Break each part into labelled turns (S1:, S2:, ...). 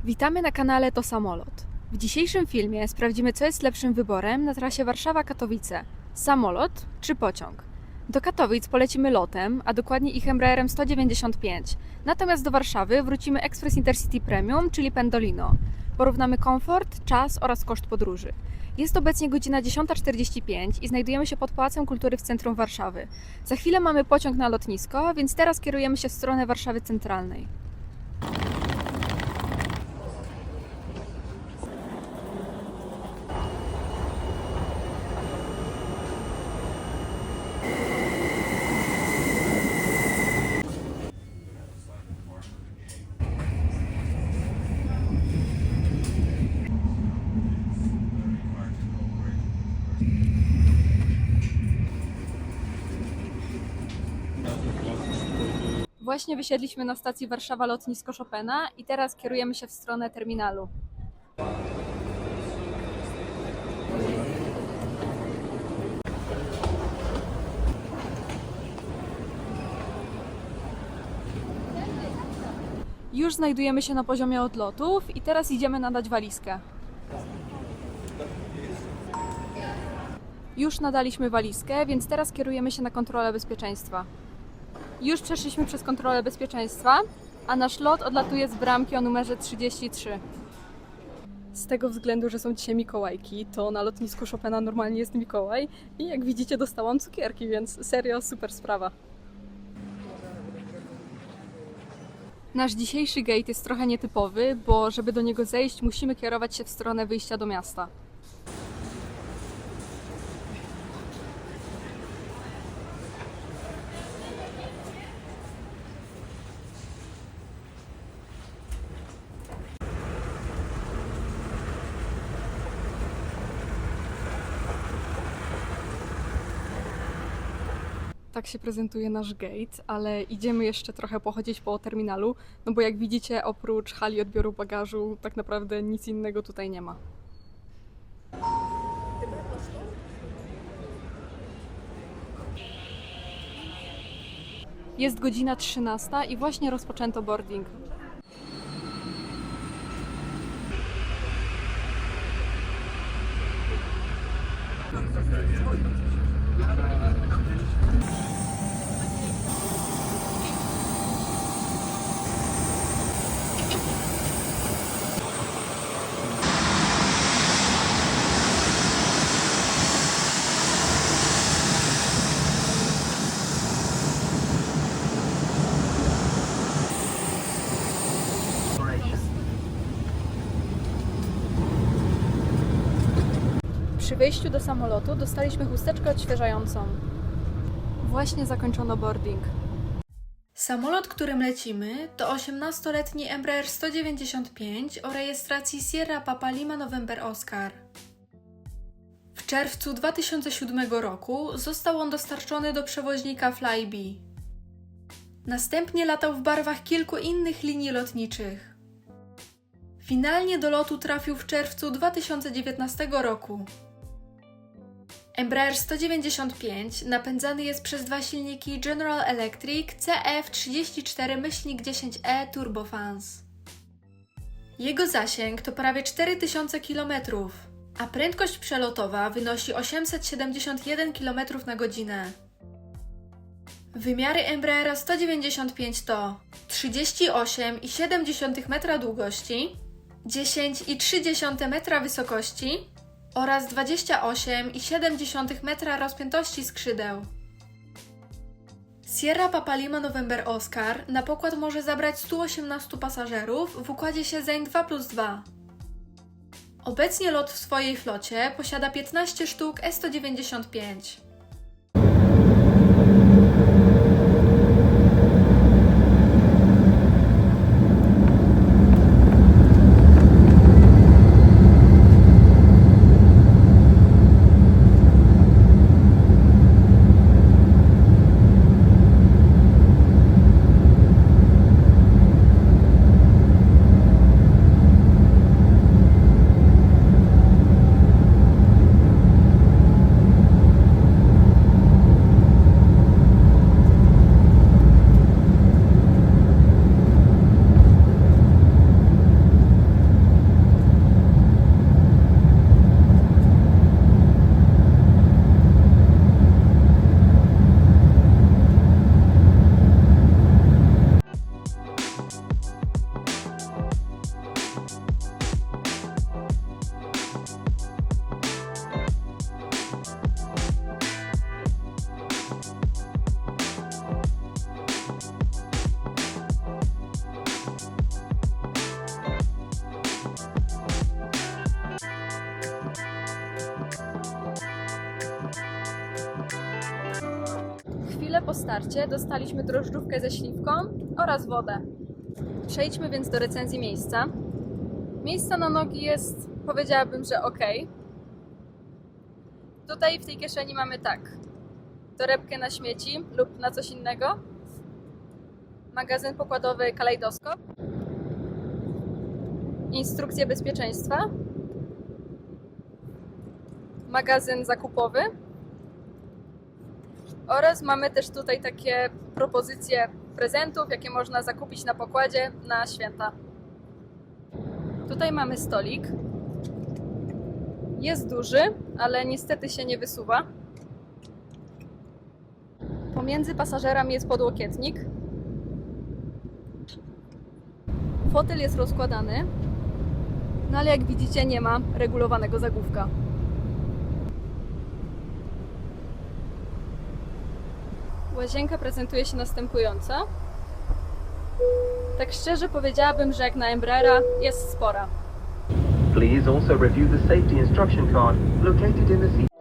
S1: Witamy na kanale To Samolot. W dzisiejszym filmie sprawdzimy, co jest lepszym wyborem na trasie Warszawa-Katowice. Samolot czy pociąg? Do Katowic polecimy lotem, a dokładnie ich Embraerem 195. Natomiast do Warszawy wrócimy Express Intercity Premium, czyli Pendolino. Porównamy komfort, czas oraz koszt podróży. Jest obecnie godzina 10:45 i znajdujemy się pod Pałacem Kultury w centrum Warszawy. Za chwilę mamy pociąg na lotnisko, więc teraz kierujemy się w stronę Warszawy Centralnej. Właśnie wysiedliśmy na stacji Warszawa Lotnisko Chopina i teraz kierujemy się w stronę terminalu. Już znajdujemy się na poziomie odlotów i teraz idziemy nadać walizkę. Już nadaliśmy walizkę, więc teraz kierujemy się na kontrolę bezpieczeństwa. Już przeszliśmy przez kontrolę bezpieczeństwa, a nasz lot odlatuje z bramki o numerze 33. Z tego względu, że są dzisiaj Mikołajki, to na lotnisku Chopina normalnie jest Mikołaj i jak widzicie dostałam cukierki, więc serio super sprawa. Nasz dzisiejszy gate jest trochę nietypowy, bo żeby do niego zejść, musimy kierować się w stronę wyjścia do miasta. Tak się prezentuje nasz gate, ale idziemy jeszcze trochę pochodzić po terminalu, no bo jak widzicie, oprócz hali odbioru bagażu, tak naprawdę nic innego tutaj nie ma. Jest godzina 13 i właśnie rozpoczęto boarding. Przy wejściu do samolotu dostaliśmy chusteczkę odświeżającą. Właśnie zakończono boarding. Samolot, którym lecimy, to 18-letni Embraer 195 o rejestracji Sierra Papa Lima November Oscar. W czerwcu 2007 roku został on dostarczony do przewoźnika Flybe. Następnie latał w barwach kilku innych linii lotniczych. Finalnie do lotu trafił w czerwcu 2019 roku. Embraer 195 napędzany jest przez dwa silniki General Electric CF34-10E Turbofans. Jego zasięg to prawie 4000 km, a prędkość przelotowa wynosi 871 km na godzinę. Wymiary Embraera 195 to 38,7 metra długości, 10,3 metra wysokości oraz 28,7 metra rozpiętości skrzydeł. Sierra Papa Lima November Oscar na pokład może zabrać 118 pasażerów w układzie siedzeń 2+2. Obecnie LOT w swojej flocie posiada 15 sztuk E195. po starcie dostaliśmy drożdżówkę ze śliwką oraz wodę. Przejdźmy więc do recenzji miejsca. Miejsca na nogi jest, powiedziałabym, że ok. Tutaj w tej kieszeni mamy tak, torebkę na śmieci lub na coś innego, magazyn pokładowy kalejdoskop, instrukcje bezpieczeństwa, magazyn zakupowy oraz mamy też tutaj takie propozycje prezentów, jakie można zakupić na pokładzie na święta. Tutaj mamy stolik. Jest duży, ale niestety się nie wysuwa. Pomiędzy pasażerami jest podłokietnik. Fotel jest rozkładany, no ale jak widzicie nie ma regulowanego zagłówka. Łazienka prezentuje się następująco. Tak szczerze powiedziałabym, że jak na Embraera jest spora.
S2: Please also review the safety instruction card located in the seat.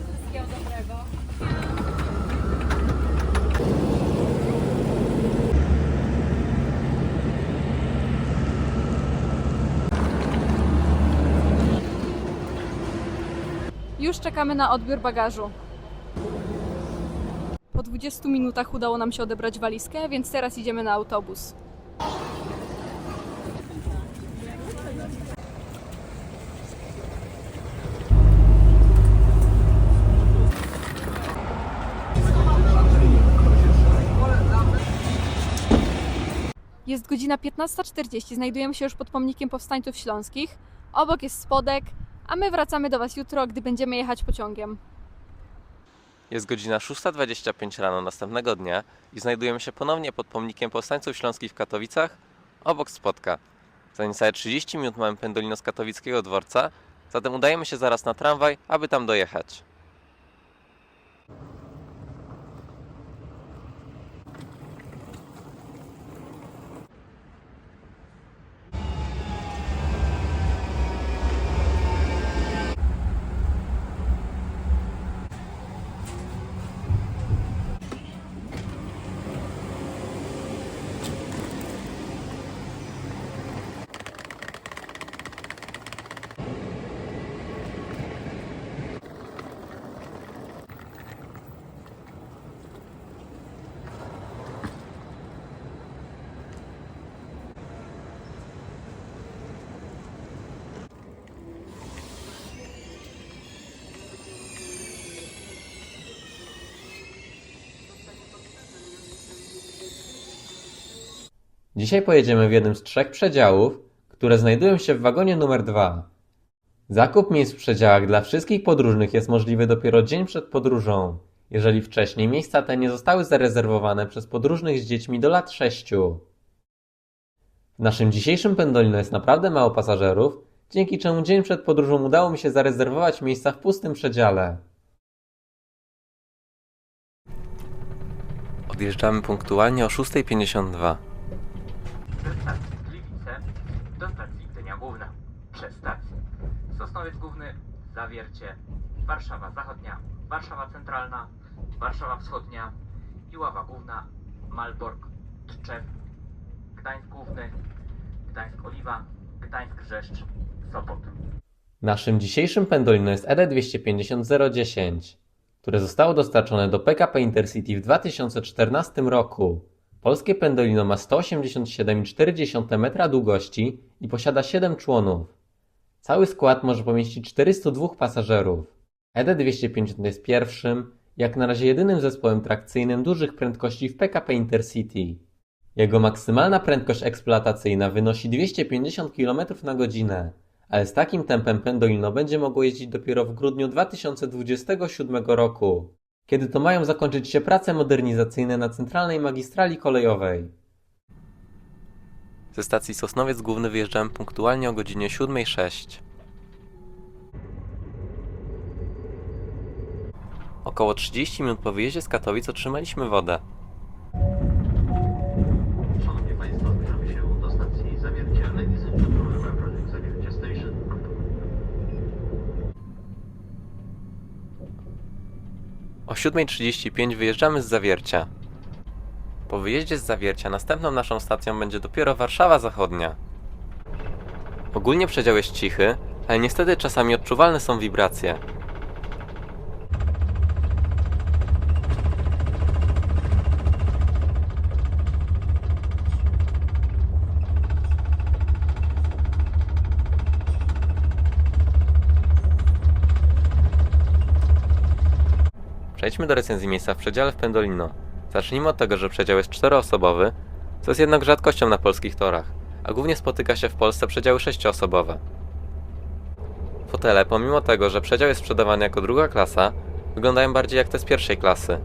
S1: Wszystkiego dobrego. Już czekamy na odbiór bagażu. Po 20 minutach udało nam się odebrać walizkę, więc teraz idziemy na autobus. Jest godzina 15:40, znajdujemy się już pod pomnikiem Powstańców Śląskich. Obok jest Spodek, a my wracamy do Was jutro, gdy będziemy jechać pociągiem.
S3: Jest godzina 6:25 rano następnego dnia i znajdujemy się ponownie pod pomnikiem Powstańców Śląskich w Katowicach, obok Spodka. Za niecałe 30 minut mamy pendolino z katowickiego dworca, zatem udajemy się zaraz na tramwaj, aby tam dojechać. Dzisiaj pojedziemy w jednym z 3 przedziałów, które znajdują się w wagonie numer 2. Zakup miejsc w przedziałach dla wszystkich podróżnych jest możliwy dopiero dzień przed podróżą, jeżeli wcześniej miejsca te nie zostały zarezerwowane przez podróżnych z dziećmi do lat 6. W naszym dzisiejszym Pendolino jest naprawdę mało pasażerów, dzięki czemu dzień przed podróżą udało mi się zarezerwować miejsca w pustym przedziale. Odjeżdżamy punktualnie o 6:52.
S4: Ze stacji Gliwice do stacji Gdynia Główna. Przez stację Sosnowiec Główny, Zawiercie, Warszawa Zachodnia, Warszawa Centralna, Warszawa Wschodnia, Iława Główna, Malbork, Tczew, Gdańsk Główny, Gdańsk Oliwa, Gdańsk Rzeszcz, Sopot.
S3: Naszym dzisiejszym Pendolino jest ED250-010, które zostało dostarczone do PKP Intercity w 2014 roku. Polskie Pendolino ma 187,4 metra długości i posiada 7 członów. Cały skład może pomieścić 402 pasażerów. ED250 jest pierwszym, jak na razie jedynym zespołem trakcyjnym dużych prędkości w PKP Intercity. Jego maksymalna prędkość eksploatacyjna wynosi 250 km/h, ale z takim tempem Pendolino będzie mogło jeździć dopiero w grudniu 2027 roku, kiedy to mają zakończyć się prace modernizacyjne na centralnej magistrali kolejowej. Ze stacji Sosnowiec Główny wyjeżdżamy punktualnie o godzinie 7:06. Około 30 minut po wyjeździe z Katowic otrzymaliśmy wodę.
S2: Szanowni Państwo, zbliżamy się do stacji Zawiercie. Ladies and gentlemen, we're approaching Zawiercie Station.
S3: O 7:35 wyjeżdżamy z Zawiercia. Po wyjeździe z Zawiercia następną naszą stacją będzie dopiero Warszawa Zachodnia. Ogólnie przedział jest cichy, ale niestety czasami odczuwalne są wibracje. Przejdźmy do recenzji miejsca w przedziale w Pendolino. Zacznijmy od tego, że przedział jest 4-osobowy, co jest jednak rzadkością na polskich torach, a głównie spotyka się w Polsce przedziały 6-osobowe. Fotele, pomimo tego, że przedział jest sprzedawany jako druga klasa, wyglądają bardziej jak te z pierwszej klasy.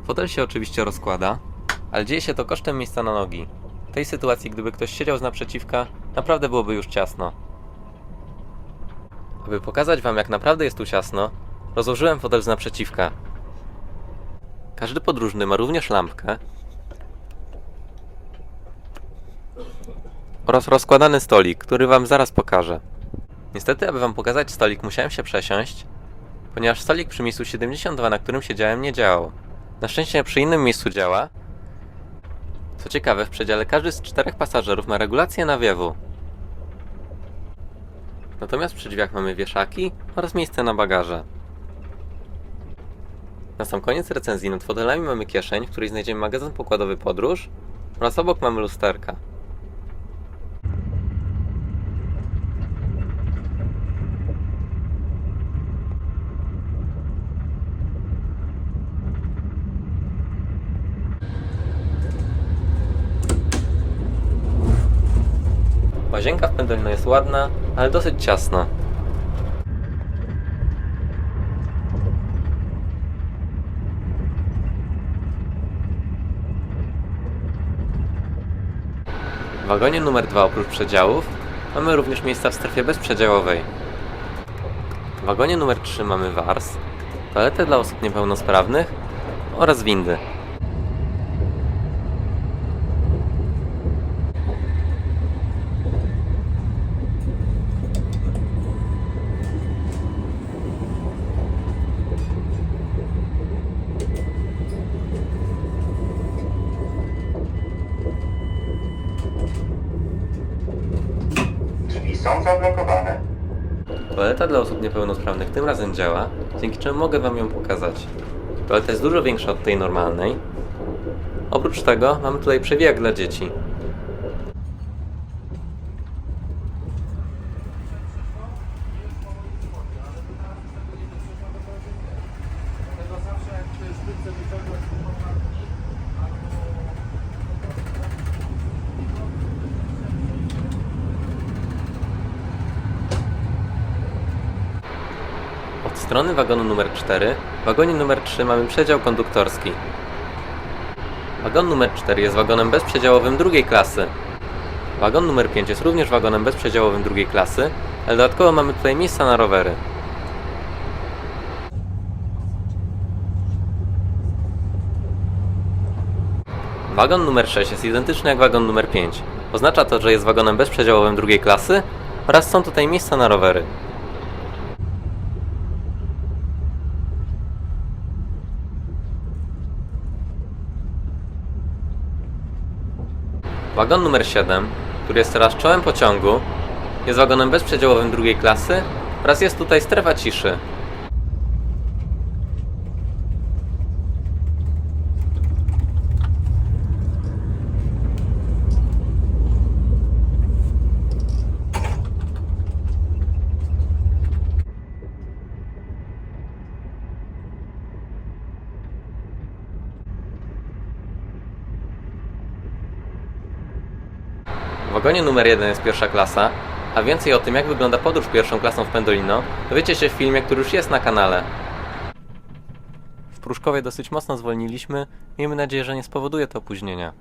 S3: Fotel się oczywiście rozkłada, ale dzieje się to kosztem miejsca na nogi. W tej sytuacji, gdyby ktoś siedział z naprzeciwka, naprawdę byłoby już ciasno. Aby pokazać Wam, jak naprawdę jest tu ciasno, rozłożyłem fotel z naprzeciwka. Każdy podróżny ma również lampkę oraz rozkładany stolik, który Wam zaraz pokażę. Niestety, aby Wam pokazać stolik, musiałem się przesiąść, ponieważ stolik przy miejscu 72, na którym siedziałem, nie działał. Na szczęście przy innym miejscu działa. Co ciekawe, w przedziale każdy z 4 pasażerów ma regulację nawiewu. Natomiast przy drzwiach mamy wieszaki oraz miejsce na bagaże. Na sam koniec recenzji nad fotelami mamy kieszeń, w której znajdziemy magazyn pokładowy podróż oraz obok mamy lusterka. Łazienka w Pendolino jest ładna, ale dosyć ciasna. W wagonie numer 2 oprócz przedziałów mamy również miejsca w strefie bezprzedziałowej. W wagonie numer 3 mamy wars, toaletę dla osób niepełnosprawnych oraz windy.
S2: Drzwi są zablokowane.
S3: Toaleta dla osób niepełnosprawnych tym razem działa, dzięki czemu mogę Wam ją pokazać. Toaleta jest dużo większa od tej normalnej. Oprócz tego mamy tutaj przewijak dla dzieci. Od strony wagonu numer 4, w wagonie numer 3 mamy przedział konduktorski. Wagon numer 4 jest wagonem bezprzedziałowym drugiej klasy. Wagon numer 5 jest również wagonem bezprzedziałowym drugiej klasy, ale dodatkowo mamy tutaj miejsca na rowery. Wagon numer 6 jest identyczny jak wagon numer 5. Oznacza to, że jest wagonem bezprzedziałowym drugiej klasy oraz są tutaj miejsca na rowery. Wagon numer 7, który jest teraz czołem pociągu, jest wagonem bezprzedziałowym drugiej klasy oraz jest tutaj strefa ciszy. W wagonie numer 1 jest pierwsza klasa, a więcej o tym, jak wygląda podróż pierwszą klasą w Pendolino, dowiecie się w filmie, który już jest na kanale. W Pruszkowie dosyć mocno zwolniliśmy, miejmy nadzieję, że nie spowoduje to opóźnienia.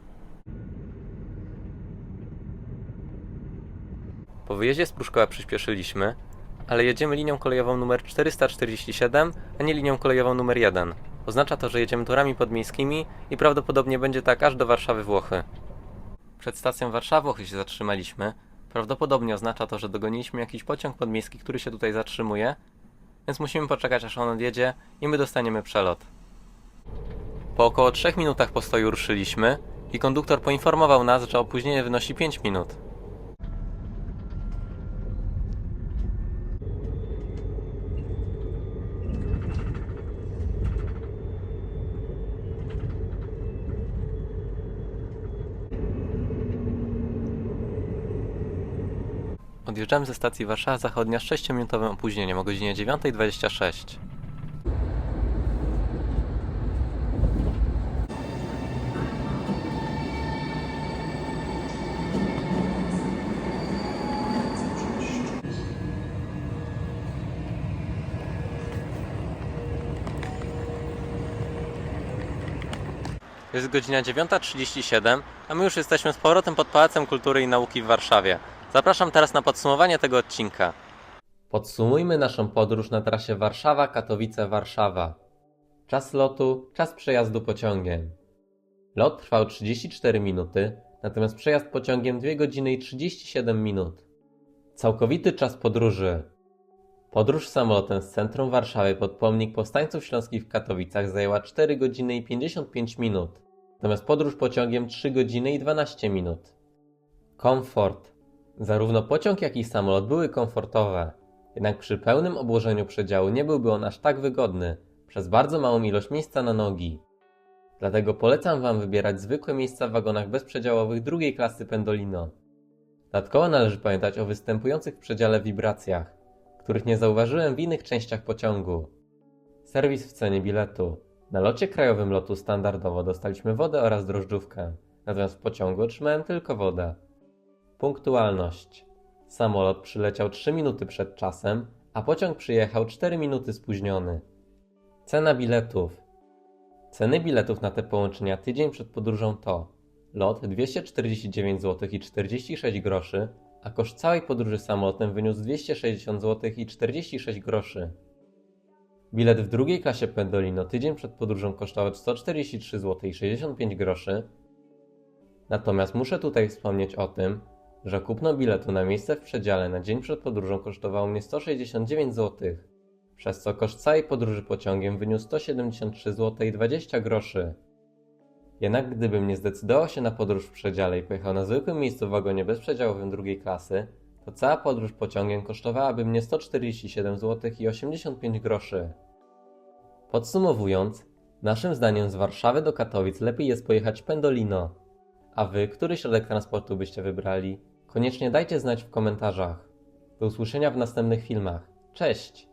S3: Po wyjeździe z Pruszkowa przyspieszyliśmy, ale jedziemy linią kolejową numer 447, a nie linią kolejową numer 1. Oznacza to, że jedziemy torami podmiejskimi i prawdopodobnie będzie tak aż do Warszawy Włochy. Przed stacją Warszawa Włochy się zatrzymaliśmy. Prawdopodobnie oznacza to, że dogoniliśmy jakiś pociąg podmiejski, który się tutaj zatrzymuje, więc musimy poczekać, aż on odjedzie i my dostaniemy przelot. Po około 3 minutach postoju ruszyliśmy i konduktor poinformował nas, że opóźnienie wynosi 5 minut. Odjeżdżamy ze stacji Warszawa Zachodnia z 6-minutowym opóźnieniem o godzinie 9:26. Jest godzina 9:37, a my już jesteśmy z powrotem pod Pałacem Kultury i Nauki w Warszawie. Zapraszam teraz na podsumowanie tego odcinka. Podsumujmy naszą podróż na trasie Warszawa-Katowice-Warszawa. Czas lotu, czas przejazdu pociągiem. Lot trwał 34 minuty, natomiast przejazd pociągiem 2 godziny i 37 minut. Całkowity czas podróży. Podróż samolotem z centrum Warszawy pod pomnik Powstańców Śląskich w Katowicach zajęła 4 godziny i 55 minut, natomiast podróż pociągiem 3 godziny i 12 minut. Komfort. Zarówno pociąg, jak i samolot były komfortowe, jednak przy pełnym obłożeniu przedziału nie byłby on aż tak wygodny, przez bardzo małą ilość miejsca na nogi. Dlatego polecam Wam wybierać zwykłe miejsca w wagonach bezprzedziałowych drugiej klasy Pendolino. Dodatkowo należy pamiętać o występujących w przedziale wibracjach, których nie zauważyłem w innych częściach pociągu. Serwis w cenie biletu. Na locie krajowym lotu standardowo dostaliśmy wodę oraz drożdżówkę, natomiast w pociągu otrzymałem tylko wodę. Punktualność. Samolot przyleciał 3 minuty przed czasem, a pociąg przyjechał 4 minuty spóźniony. Cena biletów. Ceny biletów na te połączenia tydzień przed podróżą to lot 249 zł i 46 groszy, a koszt całej podróży samolotem wyniósł 260 zł i 46 groszy. Bilet w drugiej klasie Pendolino tydzień przed podróżą kosztował 143 zł i 65 groszy. Natomiast muszę tutaj wspomnieć o tym, że kupno biletu na miejsce w przedziale na dzień przed podróżą kosztowało mnie 169 zł, przez co koszt całej podróży pociągiem wyniósł 173 zł i 20 groszy. Jednak gdybym nie zdecydował się na podróż w przedziale i pojechał na zwykłym miejscu w wagonie bezprzedziałowym drugiej klasy, to cała podróż pociągiem kosztowałaby mnie 147 zł i 85 groszy. Podsumowując, naszym zdaniem z Warszawy do Katowic lepiej jest pojechać Pendolino. A Wy, który środek transportu byście wybrali? Koniecznie dajcie znać w komentarzach. Do usłyszenia w następnych filmach. Cześć!